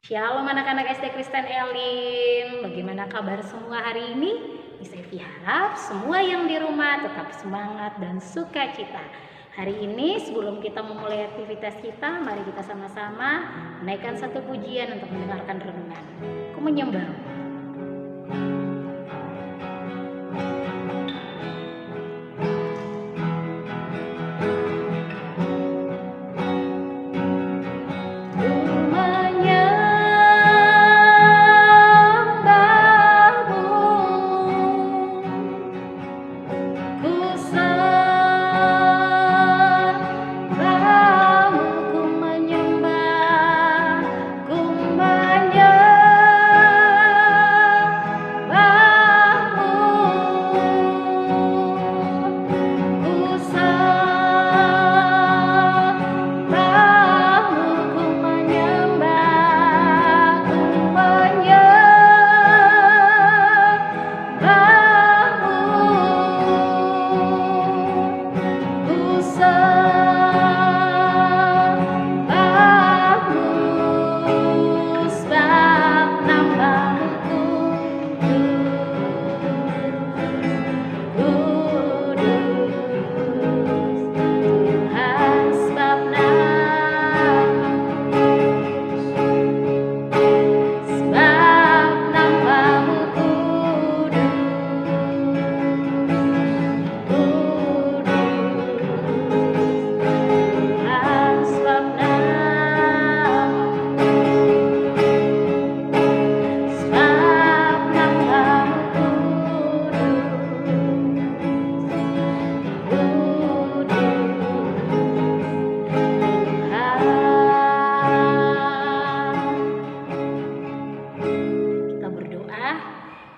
Shalom anak-anak SD Kristen Elim. Bagaimana kabar semua hari ini? Saya harap semua yang di rumah tetap semangat dan sukacita. Hari ini sebelum kita memulai aktivitas kita, mari kita sama-sama menaikkan satu pujian untuk mendengarkan renungan. Aku menyembah.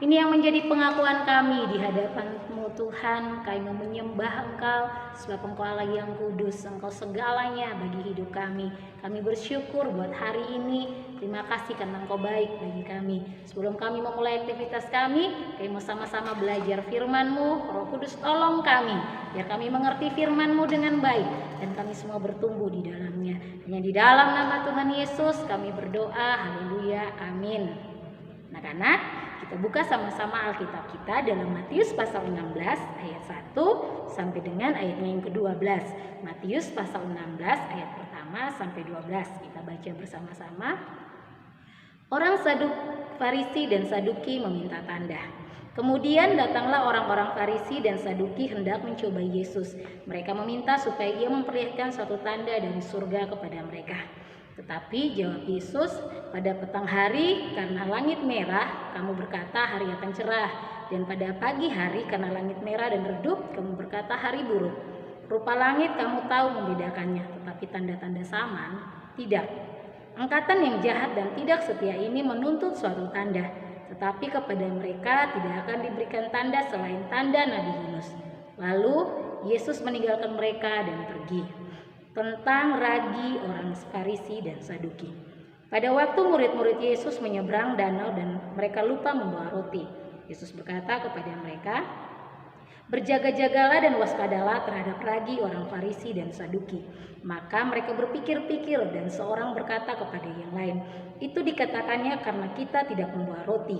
Ini yang menjadi pengakuan kami di hadapan-Mu Tuhan. Kami menyembah Engkau sebab Engkau Allah yang kudus. Engkau segalanya bagi hidup kami. Kami bersyukur buat hari ini. Terima kasih karena Engkau baik bagi kami. Sebelum kami memulai aktivitas kami mau sama-sama belajar firman-Mu. Roh Kudus tolong kami biar kami mengerti firman-Mu dengan baik dan kami semua bertumbuh di dalamnya. Hanya di dalam nama Tuhan Yesus kami berdoa. Haleluya. Amin. Anak-anak, kita buka sama-sama Alkitab kita dalam Matius pasal 16 ayat 1 sampai dengan ayatnya yang ke-12. Matius pasal 16 ayat pertama sampai 12. Kita baca bersama-sama. Orang Farisi dan Saduki meminta tanda. Kemudian datanglah orang-orang Farisi dan Saduki hendak mencobai Yesus. Mereka meminta supaya ia memperlihatkan suatu tanda dari surga kepada mereka. Tetapi jawab Yesus, pada petang hari karena langit merah kamu berkata hari akan cerah, dan pada pagi hari karena langit merah dan redup kamu berkata hari buruk. Rupa langit kamu tahu membedakannya, tetapi tanda-tanda saman tidak. Angkatan yang jahat dan tidak setia ini menuntut suatu tanda, tetapi kepada mereka tidak akan diberikan tanda selain tanda Nabi Yunus. Lalu Yesus meninggalkan mereka dan pergi. Tentang ragi orang Farisi dan Saduki. Pada waktu murid-murid Yesus menyeberang danau dan mereka lupa membawa roti, Yesus berkata kepada mereka, berjaga-jagalah dan waspadalah terhadap ragi orang Farisi dan Saduki. Maka mereka berpikir-pikir dan seorang berkata kepada yang lain, itu dikatakannya karena kita tidak membawa roti.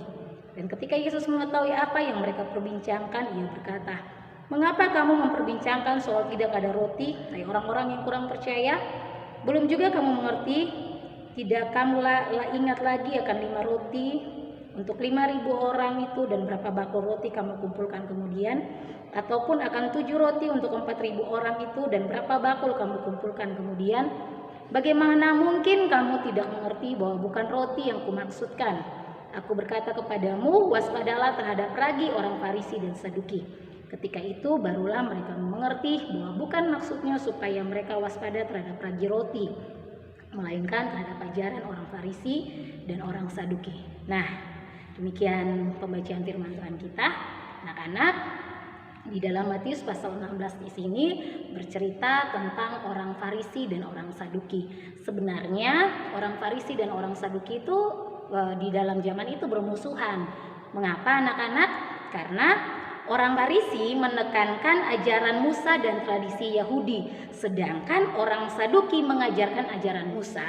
Dan ketika Yesus mengetahui apa yang mereka perbincangkan, ia berkata, mengapa kamu memperbincangkan soal tidak ada roti, hai orang-orang yang kurang percaya? Belum juga kamu mengerti? Tidak kamu ingat lagi akan 5 roti untuk 5.000 orang itu dan berapa bakul roti kamu kumpulkan kemudian? Ataupun akan 7 roti untuk 4.000 orang itu dan berapa bakul kamu kumpulkan kemudian? Bagaimana mungkin kamu tidak mengerti bahwa bukan roti yang kumaksudkan? Aku berkata kepadamu, waspadalah terhadap ragi orang Farisi dan Saduki. Ketika itu barulah mereka mengerti bahwa bukan maksudnya supaya mereka waspada terhadap ragi roti, melainkan terhadap ajaran orang Farisi dan orang Saduki. Nah, demikian pembacaan firman Tuhan kita. Anak-anak, di dalam Matius pasal 16 di sini bercerita tentang orang Farisi dan orang Saduki. Sebenarnya orang Farisi dan orang Saduki itu di dalam zaman itu bermusuhan. Mengapa anak-anak? Karena orang Farisi menekankan ajaran Musa dan tradisi Yahudi, sedangkan orang Saduki mengajarkan ajaran Musa,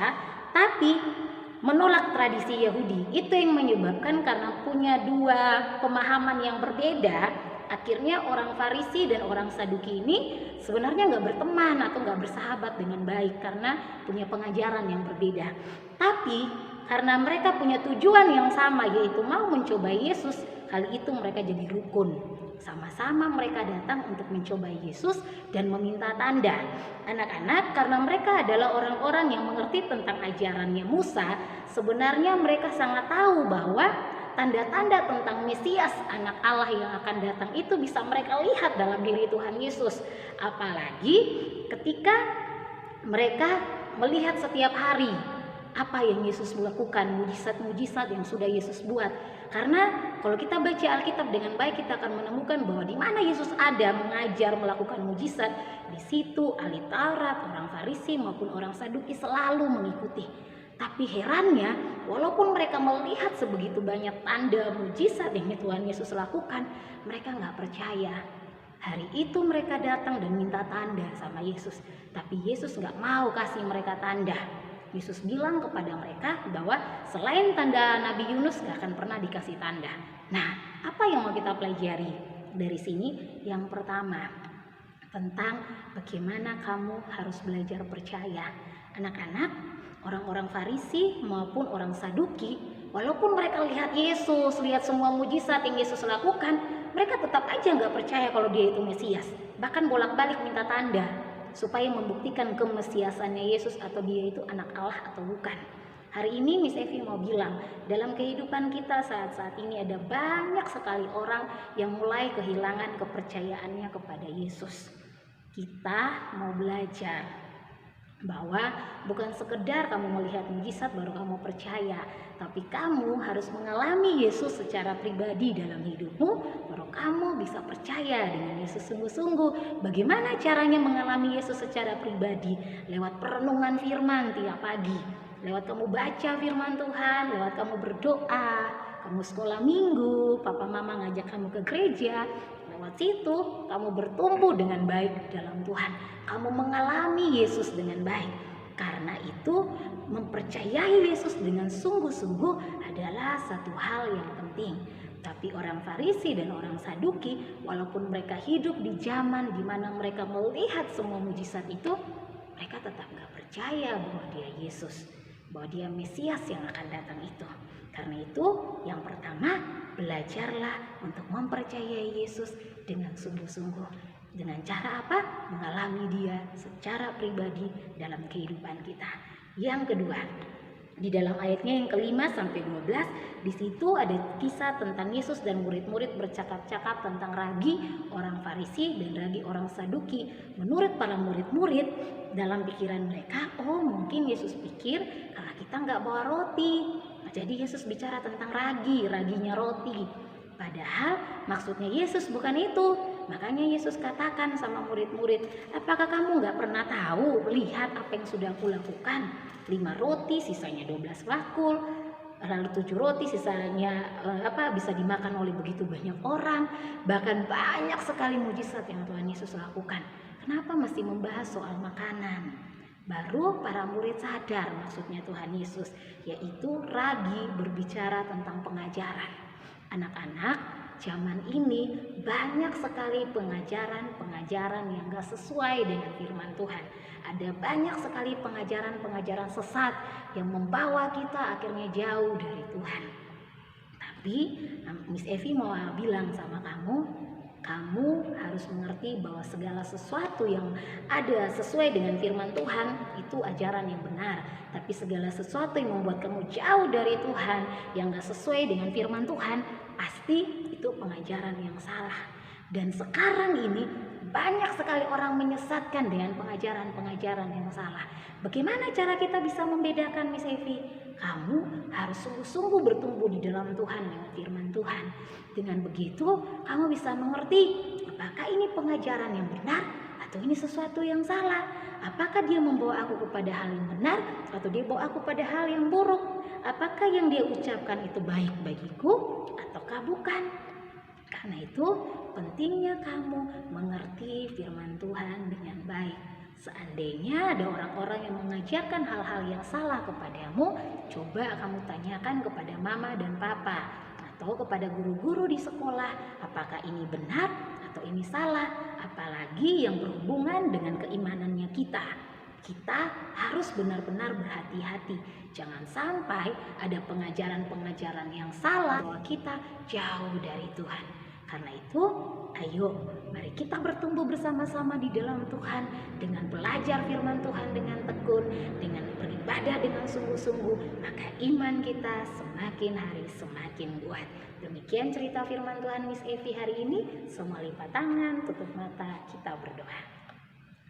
tapi menolak tradisi Yahudi. Itu yang menyebabkan karena punya dua pemahaman yang berbeda, akhirnya orang Farisi dan orang Saduki ini sebenarnya nggak berteman atau nggak bersahabat dengan baik karena punya pengajaran yang berbeda. Tapi karena mereka punya tujuan yang sama, yaitu mau mencobai Yesus, kali itu mereka jadi rukun. Sama-sama mereka datang untuk mencobai Yesus dan meminta tanda. Anak-anak, karena mereka adalah orang-orang yang mengerti tentang ajarannya Musa, sebenarnya mereka sangat tahu bahwa tanda-tanda tentang Mesias, anak Allah yang akan datang itu bisa mereka lihat dalam diri Tuhan Yesus. Apalagi ketika mereka melihat setiap hari apa yang Yesus lakukan, mujizat-mujizat yang sudah Yesus buat. Karena kalau kita baca Alkitab dengan baik, kita akan menemukan bahwa di mana Yesus ada mengajar, melakukan mujizat, di situ ahli Taurat, orang Farisi maupun orang Saduki selalu mengikuti. Tapi herannya, walaupun mereka melihat sebegitu banyak tanda mujizat yang Tuhan Yesus lakukan, mereka nggak percaya. Hari itu mereka datang dan minta tanda sama Yesus, tapi Yesus nggak mau kasih mereka tanda. Yesus bilang kepada mereka bahwa selain tanda Nabi Yunus gak akan pernah dikasih tanda. Nah, apa yang mau kita pelajari dari sini? Yang pertama, tentang bagaimana kamu harus belajar percaya. Anak-anak, orang-orang Farisi maupun orang Saduki, walaupun mereka lihat Yesus, lihat semua mujizat yang Yesus lakukan, mereka tetap aja gak percaya kalau dia itu Mesias. Bahkan bolak-balik minta tanda supaya membuktikan kemesiasannya Yesus atau dia itu anak Allah atau bukan. Hari ini Miss Evi mau bilang, dalam kehidupan kita saat-saat ini ada banyak sekali orang yang mulai kehilangan kepercayaannya kepada Yesus. Kita mau belajar bahwa bukan sekedar kamu melihat mujizat baru kamu percaya, tapi kamu harus mengalami Yesus secara pribadi dalam hidupmu, baru kamu bisa percaya dengan Yesus sungguh-sungguh. Bagaimana caranya mengalami Yesus secara pribadi? Lewat perenungan firman tiap pagi, lewat kamu baca firman Tuhan, lewat kamu berdoa, kamu sekolah minggu, papa mama ngajak kamu ke gereja. Lewat situ kamu bertumbuh dengan baik dalam Tuhan, kamu mengalami Yesus dengan baik. Karena itu mempercayai Yesus dengan sungguh-sungguh adalah satu hal yang penting. Tapi orang Farisi dan orang Saduki, walaupun mereka hidup di zaman di mana mereka melihat semua mujizat itu, mereka tetap gak percaya bahwa dia Yesus, bahwa dia Mesias yang akan datang itu. Karena itu yang pertama, belajarlah untuk mempercayai Yesus dengan sungguh-sungguh. Dengan cara apa? Mengalami dia secara pribadi dalam kehidupan kita. Yang kedua, di dalam ayatnya yang ke-5 sampai 12, di situ ada kisah tentang Yesus dan murid-murid bercakap-cakap tentang ragi orang Farisi dan ragi orang Saduki. Menurut para murid-murid, dalam pikiran mereka, oh mungkin Yesus pikir kalau kita nggak bawa roti, jadi Yesus bicara tentang raginya roti. Padahal maksudnya Yesus bukan itu. Makanya Yesus katakan sama murid-murid, apakah kamu gak pernah tahu, lihat apa yang sudah aku lakukan? 5 roti, sisanya 12 bakul, lalu 7 roti, sisanya bisa dimakan oleh begitu banyak orang. Bahkan banyak sekali mujizat yang Tuhan Yesus lakukan. Kenapa mesti membahas soal makanan? Baru para murid sadar maksudnya Tuhan Yesus, yaitu ragi berbicara tentang pengajaran. Anak-anak, zaman ini banyak sekali pengajaran yang gak sesuai dengan firman Tuhan. Ada banyak sekali pengajaran sesat yang membawa kita akhirnya jauh dari Tuhan. Tapi Miss Evi mau bilang sama kamu harus mengerti bahwa segala sesuatu yang ada sesuai dengan firman Tuhan itu ajaran yang benar. Tapi segala sesuatu yang membuat kamu jauh dari Tuhan, yang gak sesuai dengan firman Tuhan, pasti itu pengajaran yang salah. Dan sekarang ini banyak sekali orang menyesatkan dengan pengajaran yang salah. Bagaimana cara kita bisa membedakan, Miss Evi? Kamu harus sungguh-sungguh bertumbuh di dalam Tuhan lewat firman Tuhan. Dengan begitu kamu bisa mengerti apakah ini pengajaran yang benar atau ini sesuatu yang salah. Apakah dia membawa aku kepada hal yang benar atau dia bawa aku pada hal yang buruk? Apakah yang dia ucapkan itu baik bagiku ataukah bukan? Karena itu pentingnya kamu mengerti firman Tuhan dengan baik. Seandainya ada orang-orang yang mengajarkan hal-hal yang salah kepadamu, coba kamu tanyakan kepada mama dan papa atau kepada guru-guru di sekolah, apakah ini benar atau ini salah, apalagi yang berhubungan dengan keimanannya kita. Kita harus benar-benar berhati-hati. Jangan sampai ada pengajaran-pengajaran yang salah bahwa kita jauh dari Tuhan. Karena itu, ayo mari kita bertumbuh bersama-sama di dalam Tuhan dengan belajar firman Tuhan dengan tekun, dengan beribadah dengan sungguh-sungguh, maka iman kita semakin hari semakin kuat. Demikian cerita firman Tuhan Miss Evi hari ini. Semua lipat tangan, tutup mata, kita berdoa.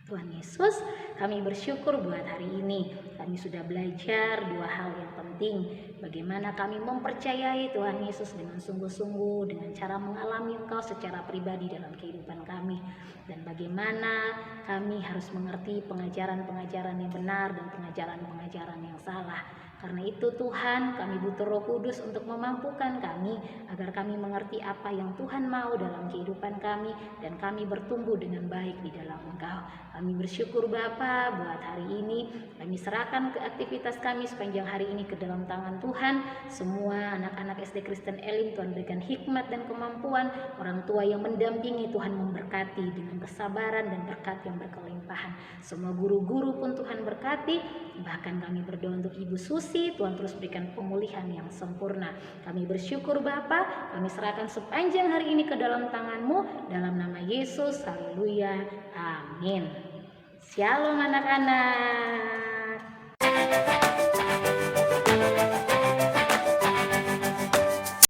Tuhan Yesus, kami bersyukur buat hari ini. Kami sudah belajar dua hal yang penting. Bagaimana kami mempercayai Tuhan Yesus dengan sungguh-sungguh, dengan cara mengalami Engkau secara pribadi dalam kehidupan kami. Dan bagaimana kami harus mengerti pengajaran-pengajaran yang benar dan pengajaran-pengajaran yang salah. Karena itu Tuhan, kami butuh Roh Kudus untuk memampukan kami agar kami mengerti apa yang Tuhan mau dalam kehidupan kami dan kami bertumbuh dengan baik di dalam Engkau. Kami bersyukur Bapa buat hari ini. Kami serahkan ke aktivitas kami sepanjang hari ini ke dalam tangan Tuhan. Semua anak-anak SD Kristen Elim, Tuhan berikan hikmat dan kemampuan. Orang tua yang mendampingi, Tuhan memberkati dengan kesabaran dan berkat yang berkelimpahan. Semua guru-guru pun Tuhan berkati. Bahkan kami berdoa untuk Ibu Susi, Tuhan terus berikan pemulihan yang sempurna. Kami bersyukur Bapa, kami serahkan sepanjang hari ini ke dalam tangan-Mu, dalam nama Yesus, haleluya, amin. Shalom anak-anak.